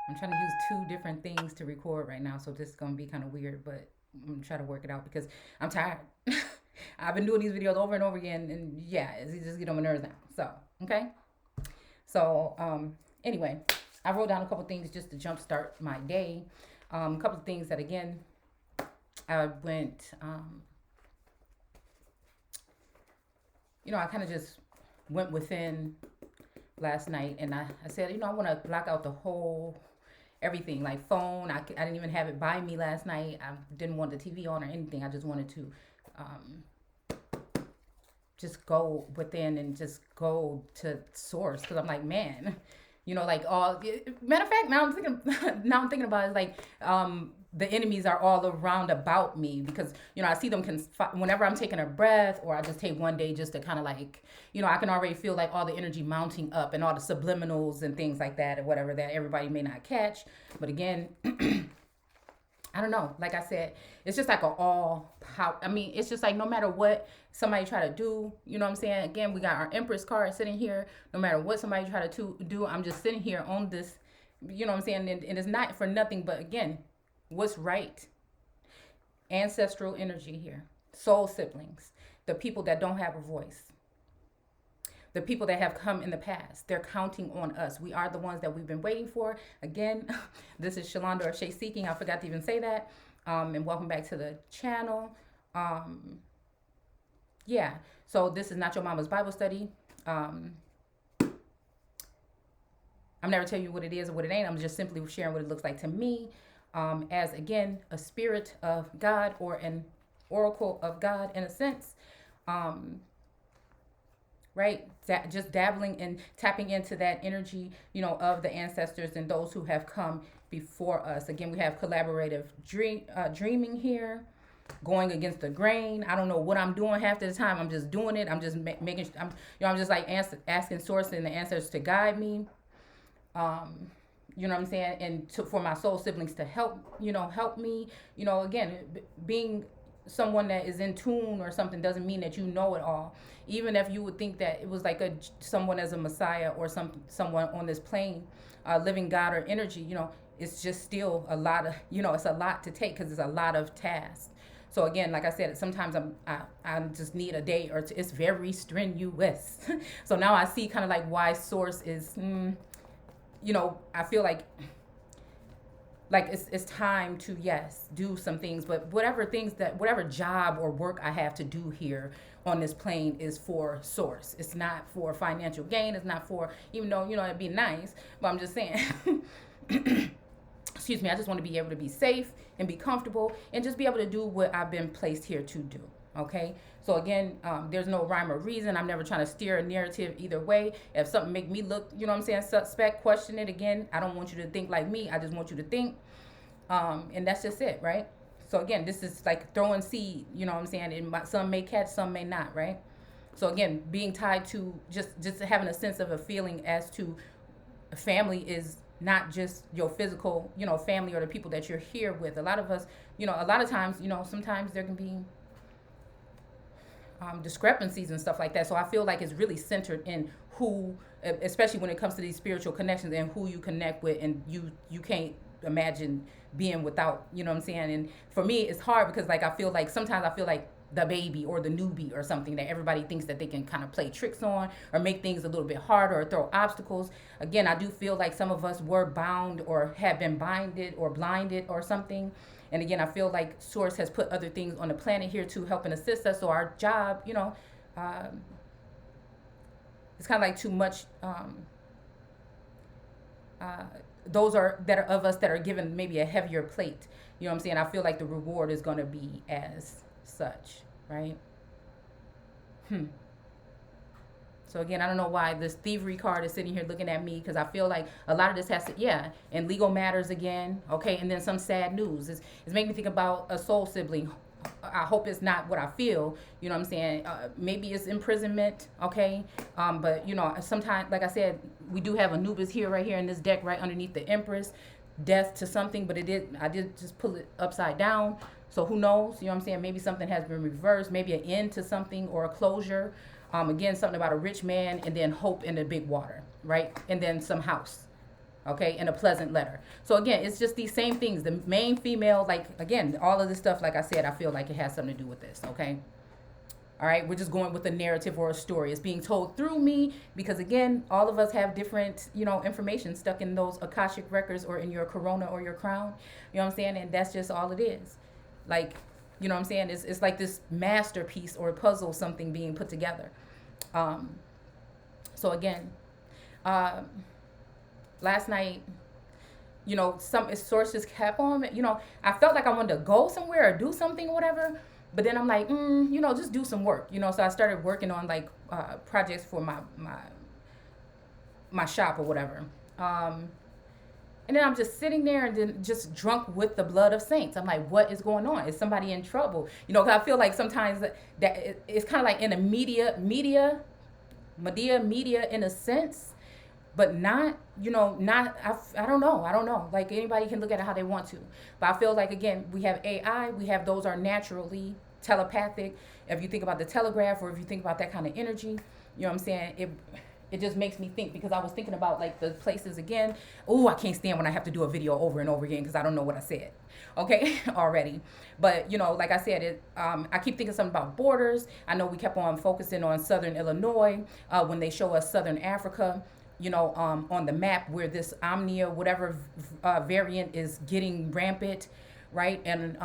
I'm trying to use two different things to record right now, so this is gonna be kind of weird, but I'm gonna try to work it out because I'm tired. I've been doing these videos over and over again, and yeah, it's just get on my nerves now. So okay, so anyway, I wrote down a couple things just to jumpstart my day. A couple of things that again I went, I kind of just went within last night, and I said, I want to block out the whole everything like phone. I didn't even have it by me last night. I didn't want the TV on or anything. I just wanted to um, just go within and just go to source because I'm like, man, like all matter of fact, now I'm thinking now I'm thinking about it, like the enemies are all around about me because I see them whenever I'm taking a breath or I just take one day just to kind of like I can already feel like all the energy mounting up and all the subliminals and things like that or whatever that everybody may not catch. But again, I don't know. Like I said, it's just like a all power. I mean, it's just like no matter what somebody try to do, you know what I'm saying? Again, we got our Empress card sitting here. No matter what somebody try to do, I'm just sitting here on this, you know what I'm saying? And it's not for nothing, but again, what's right? Ancestral energy here. Soul siblings. The people that don't have a voice. The people that have come in the past, they're counting on us. We are the ones that we've been waiting for. Again, this is Shalonda or Shay Seeking. I forgot to even say that. And welcome back to the channel. Yeah, so this is not your mama's Bible study. I'm never telling you what it is or what it ain't. I'm just simply sharing what it looks like to me as, again, a spirit of God or an oracle of God in a sense. Right, just dabbling and tapping into that energy of the ancestors and those who have come before us. Again, we have collaborative dreaming here, going against the grain. I don't know what I'm doing half the time. I'm just doing it. I'm just making I'm just like asking source and the ancestors to guide me. You know what I'm saying? And for my soul siblings to help me. Again, being someone that is in tune or something doesn't mean that you know it all. Even if you would think that it was like someone as a messiah or someone on this plane, living God or energy, it's just still a lot of it's a lot to take because it's a lot of tasks. So again, like I said, sometimes I just need a day or two. It's very strenuous. So now I see kind of like why source is, I feel like it's time to, yes, do some things, but whatever job or work I have to do here on this plane is for source. It's not for financial gain. It's not for, even though it'd be nice, but I'm just saying excuse me, I just want to be able to be safe and be comfortable and just be able to do what I've been placed here to do. Okay, so again, there's no rhyme or reason. I'm never trying to steer a narrative either way. If something make me look, suspect, question it. Again, I don't want you to think like me. I just want you to think, and that's just it, right? So again, this is like throwing seed. And some may catch, some may not, right? So again, being tied to just having a sense of a feeling as to family is not just your physical, family or the people that you're here with. A lot of us, a lot of times, sometimes there can be discrepancies and stuff like that. So I feel like it's really centered in who, especially when it comes to these spiritual connections and who you connect with, and you can't imagine being without, what I'm saying? And for me, it's hard because like sometimes I feel like the baby or the newbie or something that everybody thinks that they can kind of play tricks on or make things a little bit harder or throw obstacles. Again, I do feel like some of us were bound or have been binded or blinded or something. And again, I feel like source has put other things on the planet here to help and assist us. So our job, it's kind of like too much. Those that are of us that are given maybe a heavier plate. You know what I'm saying? I feel like the reward is going to be as such, right? So again, I don't know why this thievery card is sitting here looking at me, because I feel like a lot of this has to, and legal matters again, okay, and then some sad news. It's making me think about a soul sibling. I hope it's not what I feel, you know what I'm saying? Maybe it's imprisonment, okay? But, sometimes, like I said, we do have Anubis here, right here in this deck, right underneath the Empress. Death to something, but I did just pull it upside down. So who knows, you know what I'm saying? Maybe something has been reversed, maybe an end to something or a closure. Again, something about a rich man and then hope in the big water, right? And then some house. okay, in a pleasant letter. So again, it's just these same things. The main female, like, again, all of this stuff, like I said, I feel like it has something to do with this, okay? All right, we're just going with a narrative or a story. It's being told through me because, again, all of us have different, information stuck in those Akashic records or in your corona or your crown. You know what I'm saying? And that's just all it is. Like, you know what I'm saying? It's like this masterpiece or puzzle, something being put together. So again, last night, some sources kept on, I felt like I wanted to go somewhere or do something or whatever. But then I'm like, just do some work, So I started working on like projects for my shop or whatever. And then I'm just sitting there and then just drunk with the blood of saints. I'm like, what is going on? Is somebody in trouble? 'Cause I feel like sometimes that it's kind of like in a media in a sense, but not, I don't know. Like anybody can look at it how they want to. But I feel like, again, we have AI, we have those are naturally telepathic. If you think about the telegraph or if you think about that kind of energy, you know what I'm saying? It just makes me think, because I was thinking about like the places again. Oh, I can't stand when I have to do a video over and over again because I don't know what I said. Okay, already. But, like I said, I keep thinking something about borders. I know we kept on focusing on Southern Illinois when they show us Southern Africa, on the map where this Omnia, whatever variant is getting rampant, right? And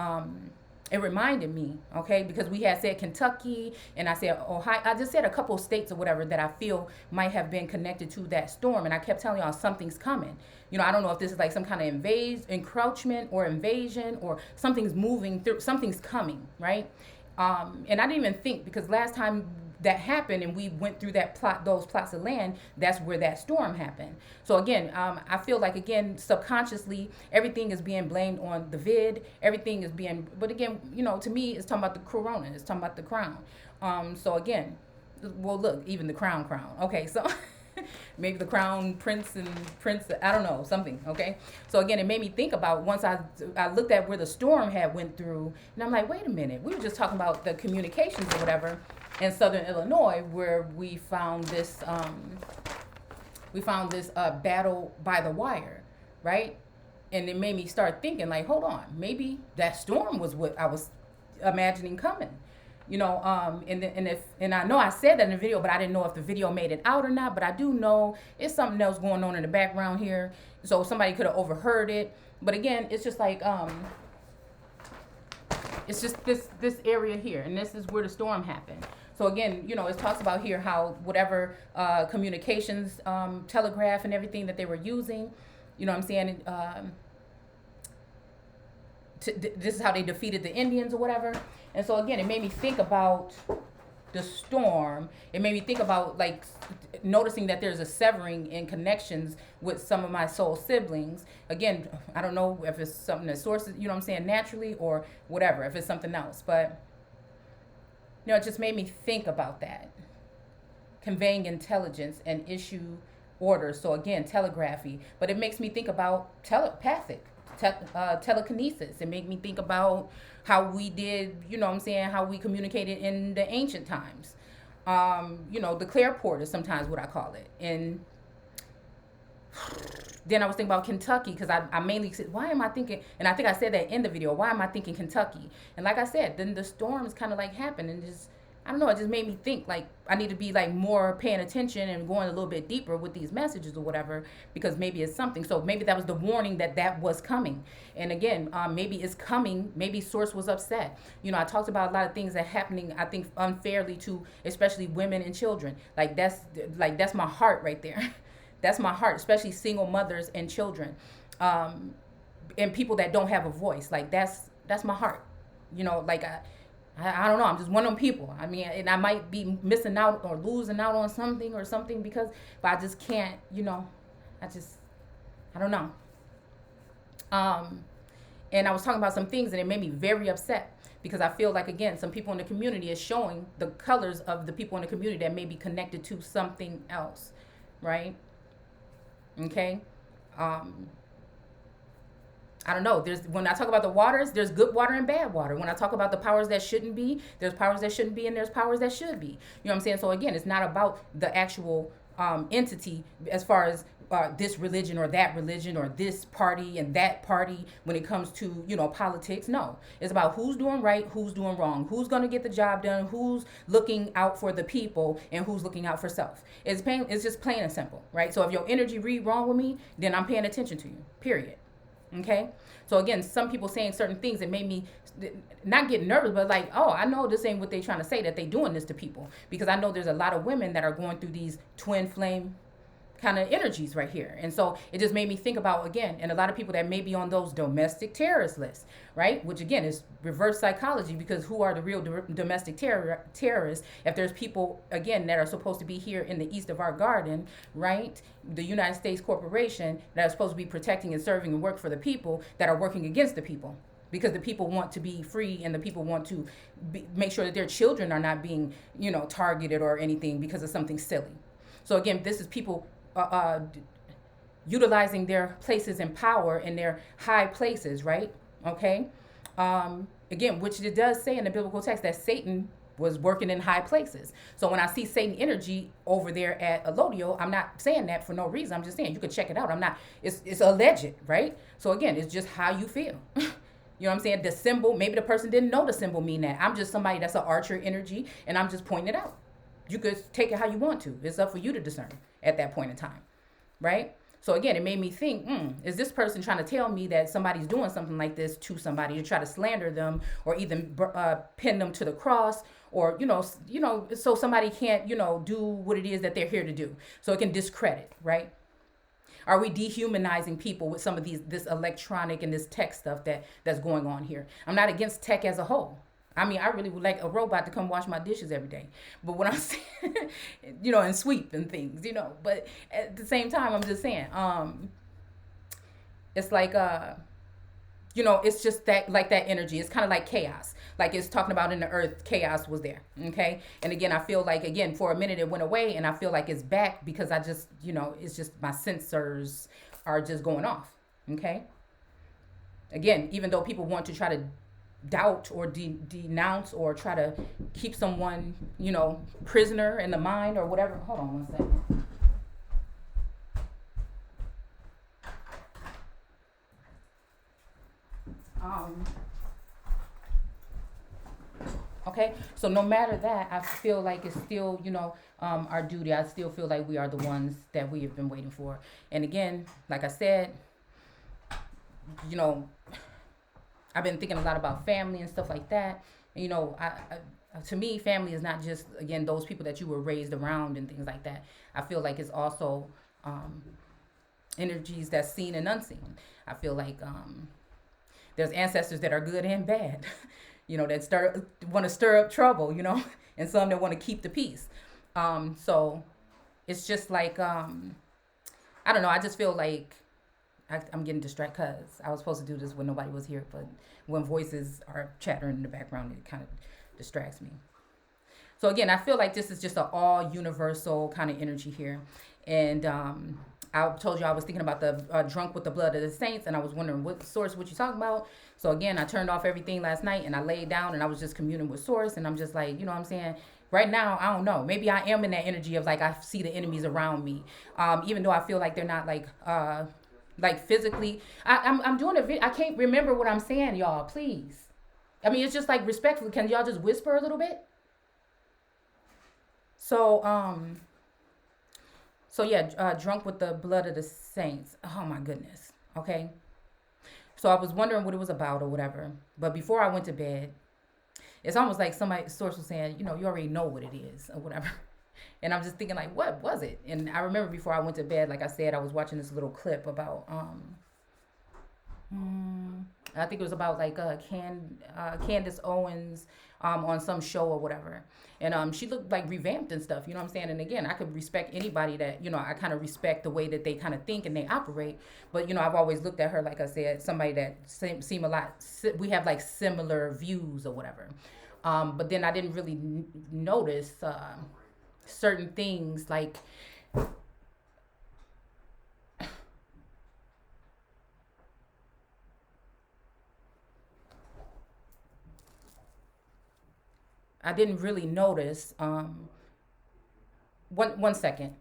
it reminded me, okay, because we had said Kentucky and I said Ohio. I just said a couple of states or whatever that I feel might have been connected to that storm. And I kept telling y'all something's coming. I don't know if this is like some kind of encroachment or invasion or something's moving through, something's coming, right? And I didn't even think, because last time that happened and we went through those plots of land, that's where that storm happened. So again, I feel like, again, subconsciously, everything is being blamed on the vid. Everything is being, but again, to me, it's talking about the corona. It's talking about the crown. So again, well, look, even the crown. Okay, so maybe the crown prince, I don't know, something, okay? So again, it made me think about, once I looked at where the storm had went through, and I'm like, wait a minute, we were just talking about the communications or whatever in Southern Illinois, where we found this battle by the wire, right? And it made me start thinking, like, hold on, maybe that storm was what I was imagining coming. And I know I said that in the video, but I didn't know if the video made it out or not. But I do know it's something else going on in the background here, so somebody could have overheard it. But again, it's just like it's just this area here, and this is where the storm happened. So again, it talks about here how whatever communications, telegraph, and everything that they were using, what I'm saying. This is how they defeated the Indians or whatever. And so again, it made me think about the storm. It made me think about like noticing that there's a severing in connections with some of my soul siblings. Again, I don't know if it's something that sources, naturally or whatever, if it's something else. But, it just made me think about that. Conveying intelligence and issue orders. So again, telegraphy. But it makes me think about telepathic. Telekinesis. It made me think about how we did, how we communicated in the ancient times. The clareport is sometimes what I call it. And then I was thinking about Kentucky, because I mainly said, why am I thinking, and I think I said that in the video, why am I thinking Kentucky? And like I said, then the storms kind of like happened, and just, I don't know, it just made me think like I need to be like more paying attention and going a little bit deeper with these messages or whatever, because maybe it's something. So maybe that was the warning that was coming. And again, maybe it's coming. Maybe Source was upset. I talked about a lot of things that happening, I think, unfairly to especially women and children. That's my heart right there. That's my heart, especially single mothers and children, and people that don't have a voice. Like that's my heart. I don't know. I'm just one of them people. I mean, and I might be missing out or losing out on something because, but I just can't, I don't know. And I was talking about some things and it made me very upset, because I feel like, again, some people in the community is showing the colors of the people in the community that may be connected to something else, right? Okay. I don't know. When I talk about the waters, there's good water and bad water. When I talk about the powers that shouldn't be, there's powers that shouldn't be, and there's powers that should be. You know what I'm saying? So again, it's not about the actual entity as far as this religion or that religion or this party and that party when it comes to, politics. No, it's about who's doing right, who's doing wrong, who's going to get the job done, who's looking out for the people, and who's looking out for self. It's just plain and simple, right? So if your energy read wrong with me, then I'm paying attention to you, period. Okay. So again, some people saying certain things that made me not get nervous, but like, oh, I know this ain't what they trying to say, that they doing this to people, because I know there's a lot of women that are going through these twin flame kind of energies right here. And so it just made me think about, again, and a lot of people that may be on those domestic terrorist lists, right? Which again is reverse psychology, because who are the real domestic terrorists if there's people, again, that are supposed to be here in the east of our garden, right? The United States corporation that are supposed to be protecting and serving and work for the people, that are working against the people, because the people want to be free and the people want to make sure that their children are not being, targeted or anything because of something silly. So again, this is people utilizing their places in power in their high places, right? Okay. Again, which it does say in the biblical text that Satan was working in high places. So when I see Satan energy over there at Elodio, I'm not saying that for no reason. I'm just saying you could check it out. It's alleged, right? So again, it's just how you feel. You know what I'm saying? The symbol, maybe the person didn't know the symbol mean that. I'm just somebody that's an archer energy, and I'm just pointing it out. You could take it how you want to. It's up for you to discern at that point in time, right? So again, it made me think, is this person trying to tell me that somebody's doing something like this to somebody to try to slander them, or even pin them to the cross, or, so somebody can't, do what it is that they're here to do. So it can discredit, right? Are we dehumanizing people with some of this electronic and this tech stuff that's going on here? I'm not against tech as a whole. I mean, I really would like a robot to come wash my dishes every day. But what I'm saying, and sweep and things, But at the same time, I'm just saying, it's like, it's just that, like that energy. It's kind of like chaos. Like it's talking about in the earth, chaos was there. Okay. And again, I feel like, again, for a minute it went away, and I feel like it's back because I just, it's just my sensors are just going off. Okay. Again, even though people want to try to doubt or denounce or try to keep someone, prisoner in the mind or whatever. Hold on one second. Okay, so no matter that, I feel like it's still, our duty. I still feel like we are the ones that we have been waiting for. And again, like I said, I've been thinking a lot about family and stuff like that. To me, family is not just, again, those people that you were raised around and things like that. I feel like it's also energies that's seen and unseen. I feel like there's ancestors that are good and bad, that want to stir up trouble, and some that want to keep the peace. So it's just like, I don't know. I just feel like I'm getting distracted because I was supposed to do this when nobody was here, but when voices are chattering in the background, it kind of distracts me. So again, I feel like this is just an all universal kind of energy here. And I told you I was thinking about the drunk with the blood of the saints, and I was wondering what source, what you talking about. So again, I turned off everything last night and I laid down and I was just communing with source, and I'm just like, you know what I'm saying? Right now, I don't know. Maybe I am in that energy of like I see the enemies around me, even though I feel like they're not like physically. I'm doing a video. I can't remember what I'm saying, y'all. Please. I mean, it's just like respectfully. Can y'all just whisper a little bit? So yeah, drunk with the blood of the saints. Oh my goodness. Okay. So I was wondering what it was about or whatever. But before I went to bed, it's almost like somebody source was saying, you already know what it is or whatever. And I'm just thinking like, what was it? And I remember before I went to bed, like I said, I was watching this little clip about, I think it was about like Candace Owens on some show or whatever. And she looked like revamped and stuff, you know what I'm saying? And again, I could respect anybody that, I kind of respect the way that they kind of think and they operate. But, I've always looked at her, like I said, somebody that seem a lot, we have like similar views or whatever. But then I didn't really notice certain things like I didn't really notice one second.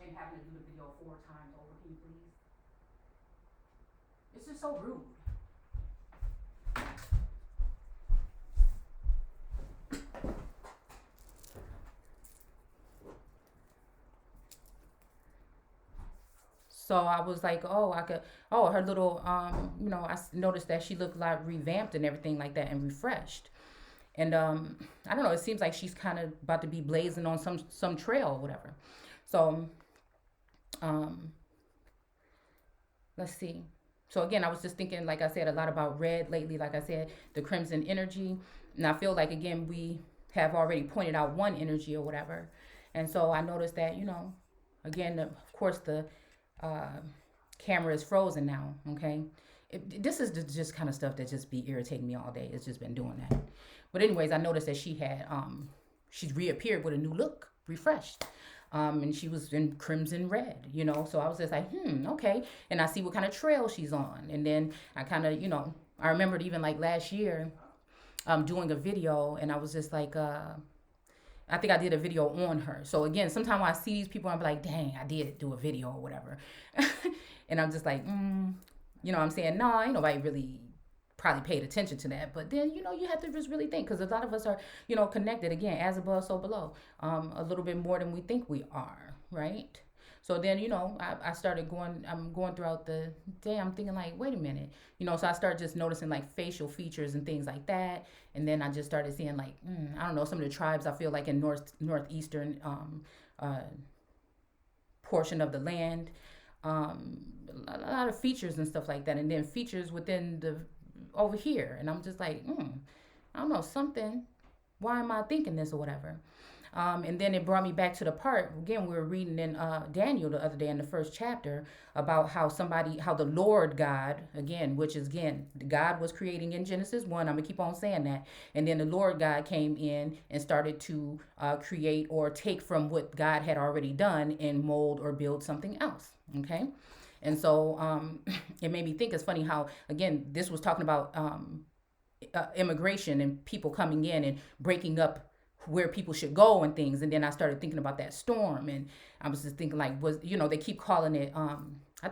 and having to do the video 4 times over. Can you please? It's just so rude. So I was like, oh, I could, oh, her little, I noticed that she looked like revamped and everything like that and refreshed. And I don't know, it seems like she's kind of about to be blazing on some trail or whatever. So um, let's see. So again, I was just thinking, like I said, a lot about red lately. Like I said, the crimson energy, and I feel like again we have already pointed out one energy or whatever, and so I noticed that again, of course the uh, camera is frozen now. Okay, this is just kind of stuff that just be irritating me all day. It's just been doing that. But anyways, I noticed that she's reappeared with a new look, refreshed. And she was in crimson red. So I was just like, okay. And I see what kind of trail she's on. And then I kind of, I remembered even like last year, doing a video, and I was just like, I think I did a video on her. So again, sometimes when I see these people, I'm like, dang, I did do a video or whatever. And I'm just like, I'm saying, no, ain't nobody really probably paid attention to that. But then, you have to just really think, because a lot of us are, connected again, as above, so below, a little bit more than we think we are, right? So then, I started I'm going throughout the day. I'm thinking like, wait a minute, so I started just noticing like facial features and things like that. And then I just started seeing like, I don't know, some of the tribes I feel like in northeastern uh, portion of the land, um, a lot of features and stuff like that. And then features within the over here. And I'm just like, I don't know, something. Why am I thinking this or whatever? And then it brought me back to the part again. We were reading in Daniel the other day in the first chapter about how the Lord God, again, which is again, God was creating in Genesis 1. I'm gonna keep on saying that. And then the Lord God came in and started to create or take from what God had already done and mold or build something else. Okay. And so it made me think. It's funny how, again, this was talking about immigration and people coming in and breaking up where people should go and things. And then I started thinking about that storm, and I was just thinking like, they keep calling it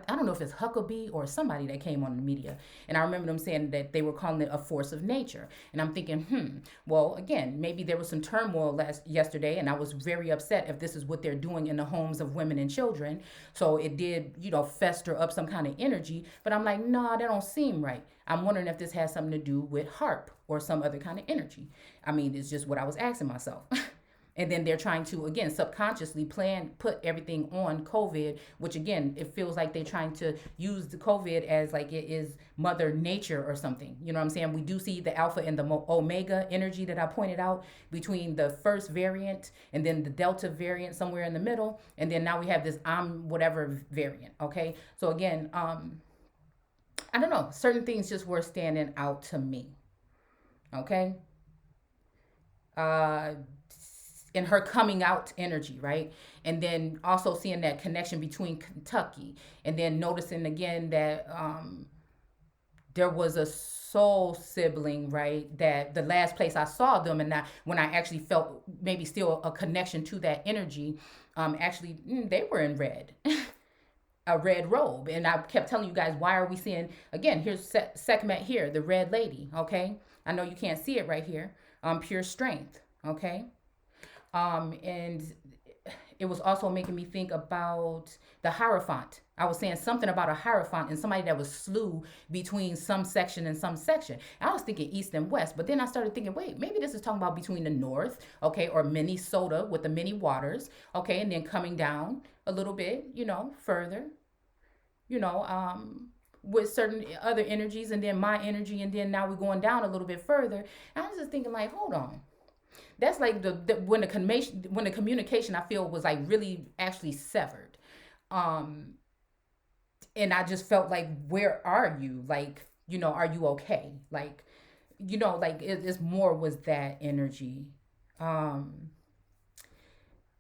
I don't know if it's Huckabee or somebody that came on the media, and I remember them saying that they were calling it a force of nature. And I'm thinking, well, again, maybe there was some turmoil yesterday, and I was very upset if this is what they're doing in the homes of women and children. So it did, fester up some kind of energy. But I'm like, nah, that don't seem right. I'm wondering if this has something to do with HARP or some other kind of energy. I mean, it's just what I was asking myself. And then they're trying to again subconsciously put everything on COVID, which again it feels like they're trying to use the COVID as like it is mother nature or something. You know what I'm saying? We do see the alpha and the omega energy that I pointed out between the first variant and then the delta variant somewhere in the middle, and then now we have this whatever variant. Okay, so again, I don't know, certain things just were standing out to me. Okay. uh in her coming out energy, right? And then also seeing that connection between Kentucky, and then noticing again that there was a soul sibling, right? That the last place I saw them, and that when I actually felt maybe still a connection to that energy, actually they were in red. A red robe. And I kept telling you guys, why are we seeing again? Here's Sekhmet here, the red lady. Okay, I know you can't see it right here. Pure strength. Okay. And it was also making me think about the Hierophant. I was saying something about a Hierophant and somebody that was slew between some section and some section. I was thinking east and west, but then I started thinking, wait, maybe this is talking about between the north, okay, or Minnesota with the many waters, okay, and then coming down a little bit, further, you know, um, with certain other energies, and then my energy, and then now we're going down a little bit further. And I was just thinking, like, hold on, that's like when the communication I feel was like really actually severed. Um, and I just felt like, where are you? Like, are you okay? Like, like it's more was that energy. Um,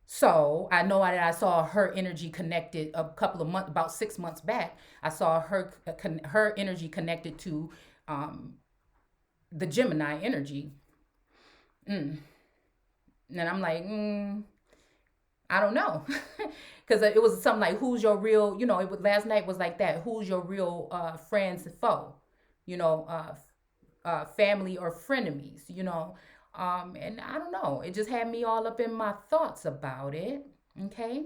so I know that I saw her energy connected a couple of months, about 6 months back. I saw her energy connected to um, the Gemini energy. Mm. And I'm like, I don't know. Because it was something like, who's your real, it was, last night was like that. Who's your real friend's foe? You know, family or frenemies, and I don't know. It just had me all up in my thoughts about it. Okay.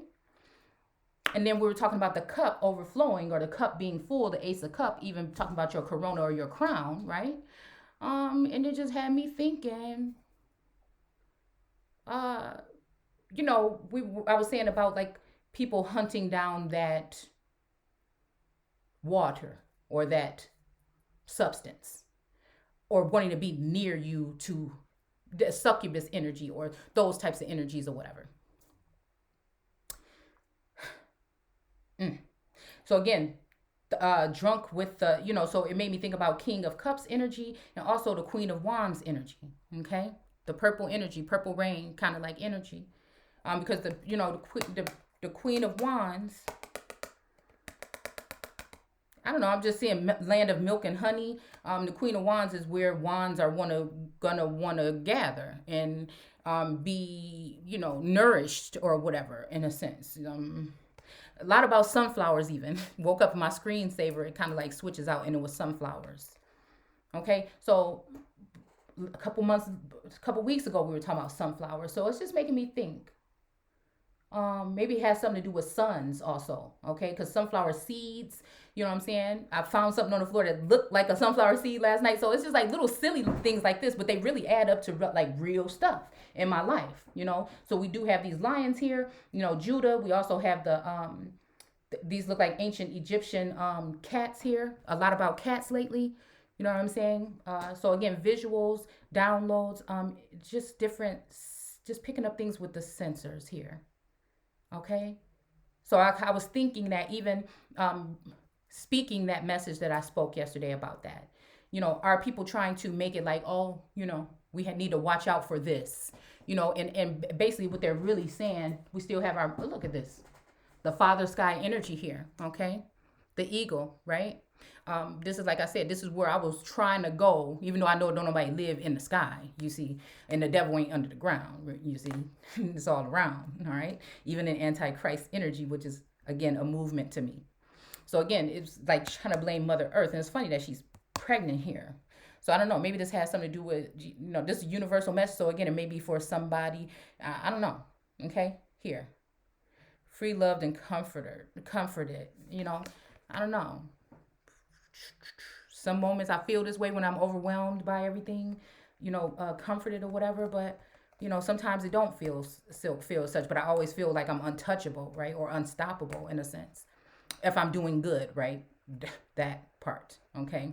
And then we were talking about the cup overflowing or the cup being full, the ace of cup, even talking about your corona or your crown, right? And it just had me thinking, uh, I was saying about like people hunting down that water or that substance or wanting to be near you to the succubus energy or those types of energies or whatever. Mm. So again, drunk with the, so it made me think about King of Cups energy and also the Queen of Wands energy. Okay, the purple energy, purple rain kind of like energy, because the Queen of Wands. I don't know. I'm just seeing land of milk and honey. The Queen of Wands is where wands are gonna wanna gather and be nourished or whatever in a sense. A lot about sunflowers even. Woke up in my screensaver, it kind of like switches out and it was sunflowers. Okay, so a couple weeks ago we were talking about sunflowers. So it's just making me think. Maybe it has something to do with suns also, okay? Because sunflower seeds, you know what I'm saying? I found something on the floor that looked like a sunflower seed last night. So it's just like little silly things like this, but they really add up to like real stuff in my life. So we do have these lions here, Judah. We also have these look like ancient Egyptian cats here. A lot about cats lately. You know what I'm saying? So again, visuals, downloads, just different, just picking up things with the sensors here. Okay. So I was thinking that even speaking that message that I spoke yesterday about that, are people trying to make it like, oh, we need to watch out for this, and basically what they're really saying, we still have look at this, the father sky energy here. Okay. The eagle, right? This is, like I said, this is where I was trying to go, even though I know don't nobody live in the sky, you see, and the devil ain't under the ground, you see, it's all around, all right? Even in Antichrist energy, which is, again, a movement to me. So again, it's like trying to blame Mother Earth, and it's funny that she's pregnant here. So I don't know, maybe this has something to do with, this universal message, so again, it may be for somebody, I don't know, okay? Here, free, loved, and comforted, I don't know. Some moments I feel this way when I'm overwhelmed by everything, comforted or whatever. But sometimes it don't feel such. But I always feel like I'm untouchable, right, or unstoppable in a sense, if I'm doing good, right. That part, okay.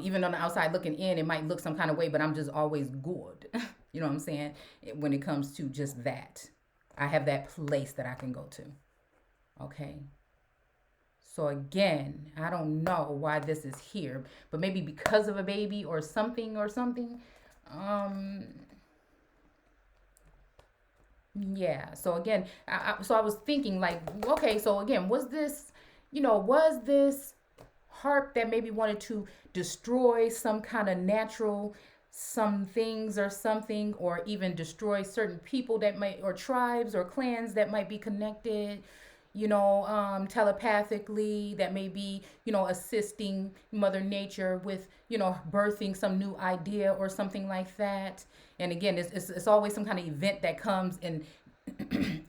Even on the outside looking in, it might look some kind of way, but I'm just always good. You know what I'm saying? When it comes to just that, I have that place that I can go to. Okay. So again, I don't know why this is here, but maybe because of a baby or something. Yeah. So again, I was thinking like, okay, so again, was this harp that maybe wanted to destroy some kind of natural some things or something, or even destroy certain people that might, or tribes or clans that might be connected, telepathically, that may be, assisting Mother Nature with, birthing some new idea or something like that. And again, it's always some kind of event that comes and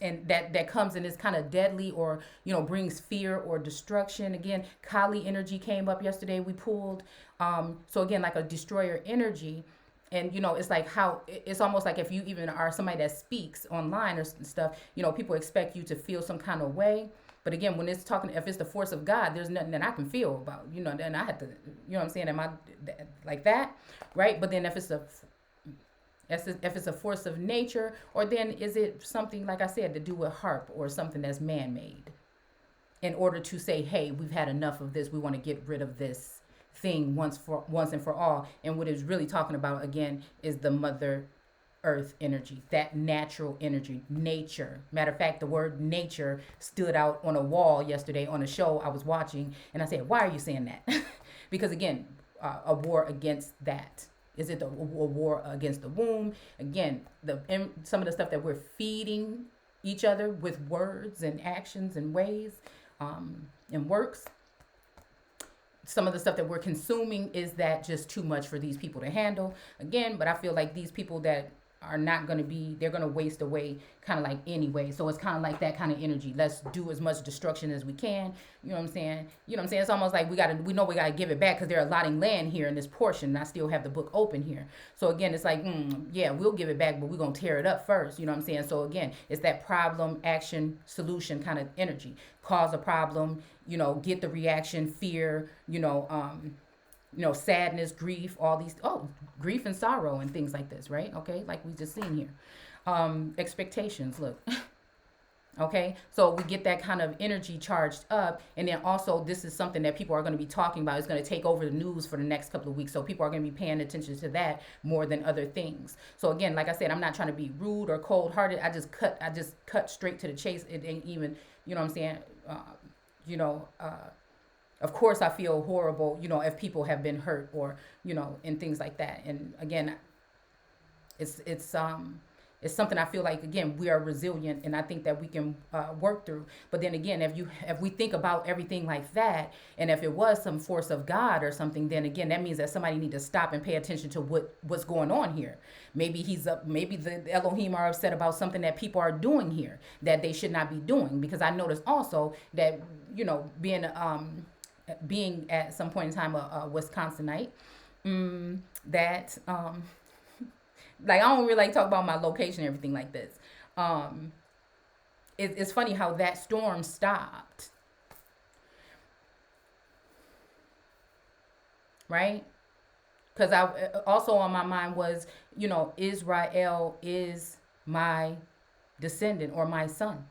and that comes and is kind of deadly, or brings fear or destruction. Again, Kali energy came up yesterday, we pulled. So again, like a destroyer energy. And it's like how it's almost like if you even are somebody that speaks online or stuff, people expect you to feel some kind of way. But again, when it's talking, if it's the force of God, there's nothing that I can feel about, then I have to, what I'm saying, am I like that, right? But then if it's a force of nature, or then is it something, like I said, to do with harp or something that's man-made, in order to say, hey, we've had enough of this, we want to get rid of this thing once and for all. And what it's really talking about, again, is the Mother Earth energy, that natural energy, nature. Matter of fact, the word nature stood out on a wall yesterday on a show I was watching, and I said, why are you saying that? Because again, a war against that Is it a war against the womb? Again, some of the stuff that we're feeding each other with words and actions and ways, and works. Some of the stuff that we're consuming, is that just too much for these people to handle? Again, but I feel like these people that are not going to be, they're going to waste away kind of like anyway. So it's kind of like that kind of energy. Let's do as much destruction as we can. You know what I'm saying? You know what I'm saying? It's almost like we know we got to give it back because they're allotting land here in this portion. And I still have the book open here. So again, it's like, yeah, we'll give it back, but we're going to tear it up first. You know what I'm saying? So again, it's that problem, action, solution kind of energy. Cause a problem, get the reaction, fear, sadness, grief, all these, grief and sorrow and things like this, right? Okay, like we just seen here. Expectations, look. Okay, so we get that kind of energy charged up, and then also this is something that people are going to be talking about. It's going to take over the news for the next couple of weeks, so people are going to be paying attention to that more than other things. So again, like I said, I'm not trying to be rude or cold-hearted. I just cut straight to the chase. It ain't even, you know what I'm saying? Of course, I feel horrible, if people have been hurt or, and things like that. And again, it's something I feel like, again, we are resilient, and I think that we can work through. But then again, if we think about everything like that, and if it was some force of God or something, then again, that means that somebody need to stop and pay attention to what's going on here. Maybe maybe the Elohim are upset about something that people are doing here that they should not be doing. Because I noticed also that, being at some point in time a Wisconsinite, that like, I don't really like talk about my location and everything like this. It's funny how that storm stopped, right? Because I also on my mind was, Israel is my descendant or my son.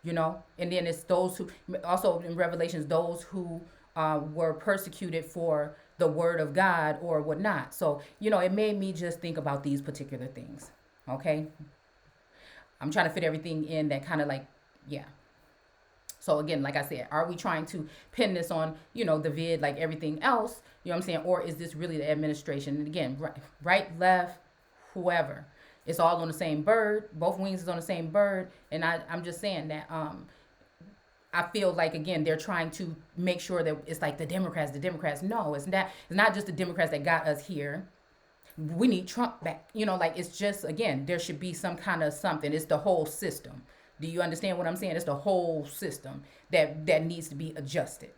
And then it's those who, also in Revelations, those who were persecuted for the word of God or whatnot. So, it made me just think about these particular things. Okay. I'm trying to fit everything in that kind of like, yeah. So again, like I said, are we trying to pin this on, the vid like everything else? You know what I'm saying? Or is this really the administration? And again, right, left, whoever. It's all on the same bird. Both wings is on the same bird. And I'm just saying that I feel like, again, they're trying to make sure that it's like the Democrats. No, it's not just the Democrats that got us here. We need Trump back. Like, it's just, again, there should be some kind of something. It's the whole system. Do you understand what I'm saying? It's the whole system that needs to be adjusted.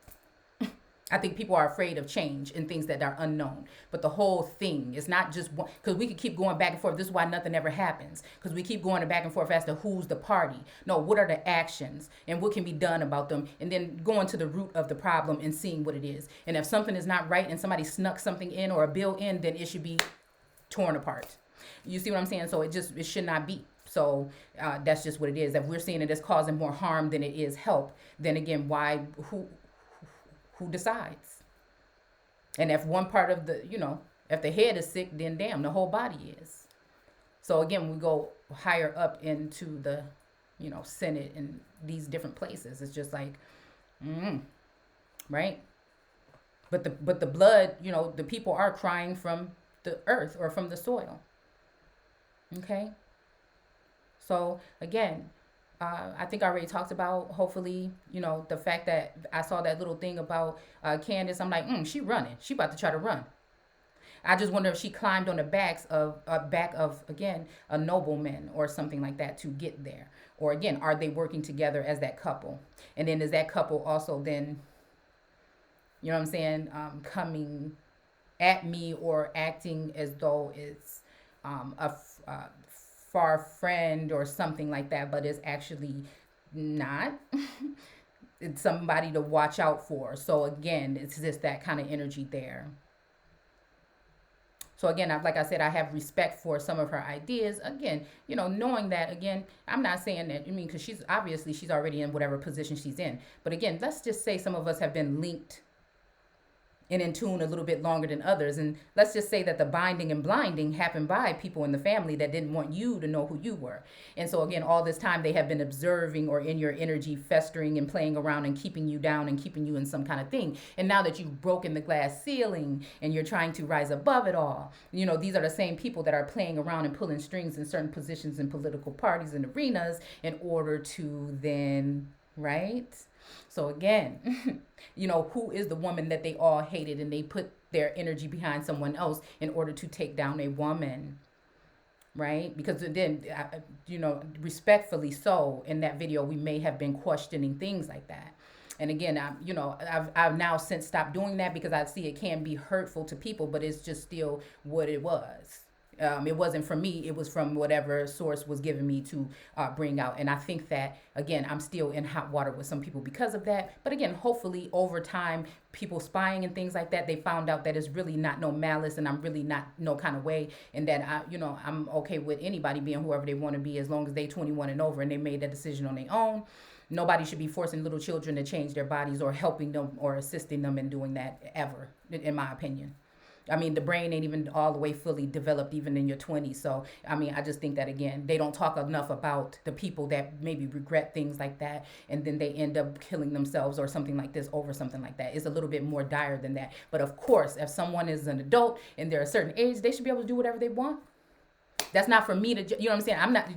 I think people are afraid of change and things that are unknown. But the whole thing is not just one, because we could keep going back and forth. This is why nothing ever happens, because we keep going back and forth as to who's the party. No, what are the actions and what can be done about them? And then going to the root of the problem and seeing what it is. And if something is not right and somebody snuck something in or a bill in, then it should be torn apart. You see what I'm saying? So it should not be. So that's just what it is. If we're seeing it as causing more harm than it is help, then again, who decides? And if one part of the, if the head is sick, then damn, the whole body is. So again, we go higher up into the, Senate and these different places. It's just like, right? But the blood, the people are crying from the earth or from the soil. Okay. So again, I think I already talked about, hopefully, the fact that I saw that little thing about Candace. I'm like, she running. She about to try to run. I just wonder if she climbed on the back of, again, a nobleman or something like that to get there. Or again, are they working together as that couple? And then is that couple also then, what I'm saying, coming at me or acting as though it's a far friend or something like that, but it's actually not. It's somebody to watch out for. So again, it's just that kind of energy there. So again, like I said, I have respect for some of her ideas. Again, knowing that, again, I'm not saying that, because she's already in whatever position she's in. But again, let's just say some of us have been linked and in tune a little bit longer than others. And let's just say that the binding and blinding happened by people in the family that didn't want you to know who you were. And so again, all this time they have been observing or in your energy, festering and playing around and keeping you down and keeping you in some kind of thing. And now that you've broken the glass ceiling and you're trying to rise above it all, these are the same people that are playing around and pulling strings in certain positions in political parties and arenas in order to then, right? So again, who is the woman that they all hated and they put their energy behind someone else in order to take down a woman, right? Because then, respectfully so, in that video, we may have been questioning things like that. And again, I've now since stopped doing that because I see it can be hurtful to people, but it's just still what it was. It wasn't from me. It was from whatever source was giving me to bring out. And I think that, again, I'm still in hot water with some people because of that. But again, hopefully over time, people spying and things like that, they found out that it's really not no malice and I'm really not no kind of way. And that, I'm okay with anybody being whoever they want to be as long as they 21 and over and they made that decision on their own. Nobody should be forcing little children to change their bodies or helping them or assisting them in doing that ever, in my opinion. I mean, the brain ain't even all the way fully developed even in your 20s. So, I just think that, again, they don't talk enough about the people that maybe regret things like that and then they end up killing themselves or something like this over something like that. It's a little bit more dire than that. But of course, if someone is an adult and they're a certain age, they should be able to do whatever they want. That's not for me to, you know what I'm saying? I'm not,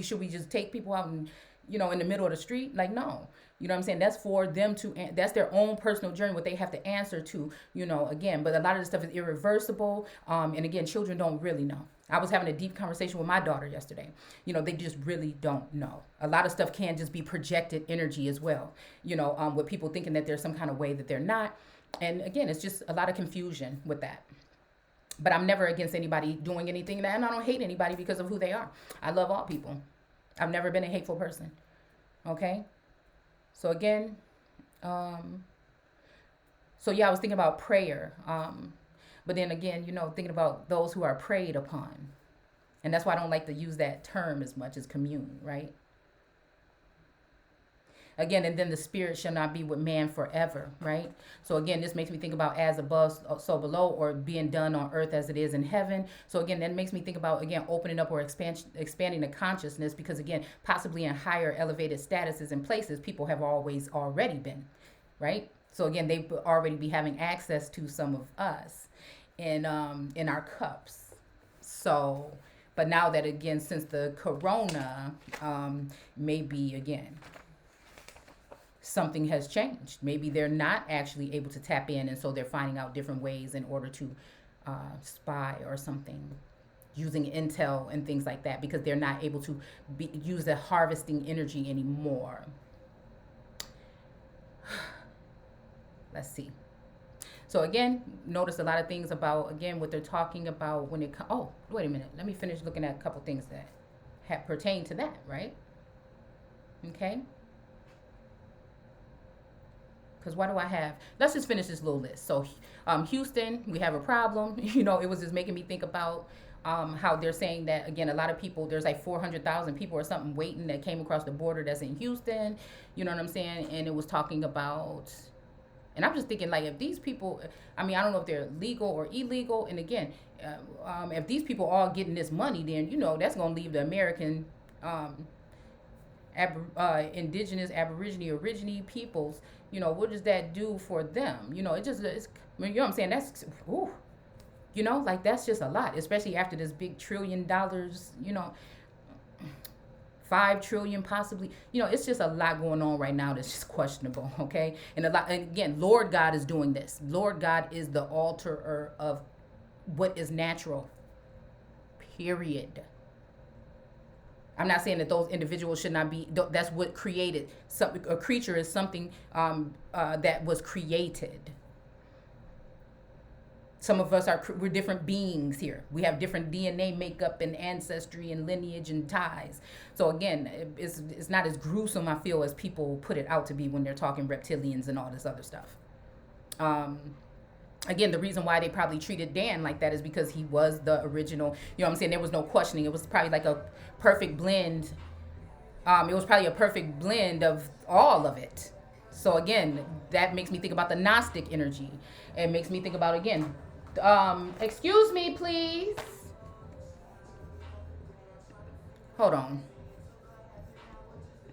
should we just take people out and, in the middle of the street? Like, no. You know what I'm saying? That's for them that's their own personal journey, what they have to answer to, again. But a lot of this stuff is irreversible. And again, children don't really know. I was having a deep conversation with my daughter yesterday. They just really don't know. A lot of stuff can just be projected energy as well, with people thinking that there's some kind of way that they're not. And again, it's just a lot of confusion with that. But I'm never against anybody doing anything, and I don't hate anybody because of who they are. I love all people. I've never been a hateful person. Okay? So again, I was thinking about prayer. But then again, thinking about those who are preyed upon. And that's why I don't like to use that term as much as commune, right? Again, and then the spirit shall not be with man forever, right? So again, this makes me think about as above, so below, or being done on earth as it is in heaven. So again, that makes me think about, again, opening up or expanding the consciousness, because again, possibly in higher elevated statuses and places, people have already been, right? So again, they already be having access to some of us in our cups. So, but now that again, since the corona, maybe again, something has changed. Maybe they're not actually able to tap in, and so they're finding out different ways in order to spy or something, using intel and things like that, because they're not able to use the harvesting energy anymore. Let's see. So again, notice a lot of things about, again, what they're talking about when it comes. Oh, wait a minute. Let me finish looking at a couple things that pertain to that, right? Okay. Because what do I have? Let's just finish this little list. So Houston, we have a problem. It was just making me think about how they're saying that, again, a lot of people, there's like 400,000 people or something waiting that came across the border that's in Houston. You know what I'm saying? And it was talking about, and I'm just thinking, like, if these people, I don't know if they're legal or illegal. And again, if these people all getting this money, then, that's going to leave the American indigenous, origine peoples, what does that do for them? It's, you know what I'm saying? That's, ooh, like that's just a lot, especially after this big $1 trillion, $5 trillion possibly, it's just a lot going on right now that's just questionable, okay? And again, Lord God is doing this. Lord God is the alterer of what is natural, period. I'm not saying that those individuals should not be, that's what created. A creature is something that was created. Some of us we're different beings here. We have different DNA makeup and ancestry and lineage and ties. So again, it's not as gruesome, I feel, as people put it out to be when they're talking reptilians and all this other stuff. Again, the reason why they probably treated Dan like that is because he was the original, what I'm saying? There was no questioning. It was probably like a perfect blend. It was probably a perfect blend of all of it. So again, that makes me think about the Gnostic energy. It makes me think about, again, excuse me, please. Hold on.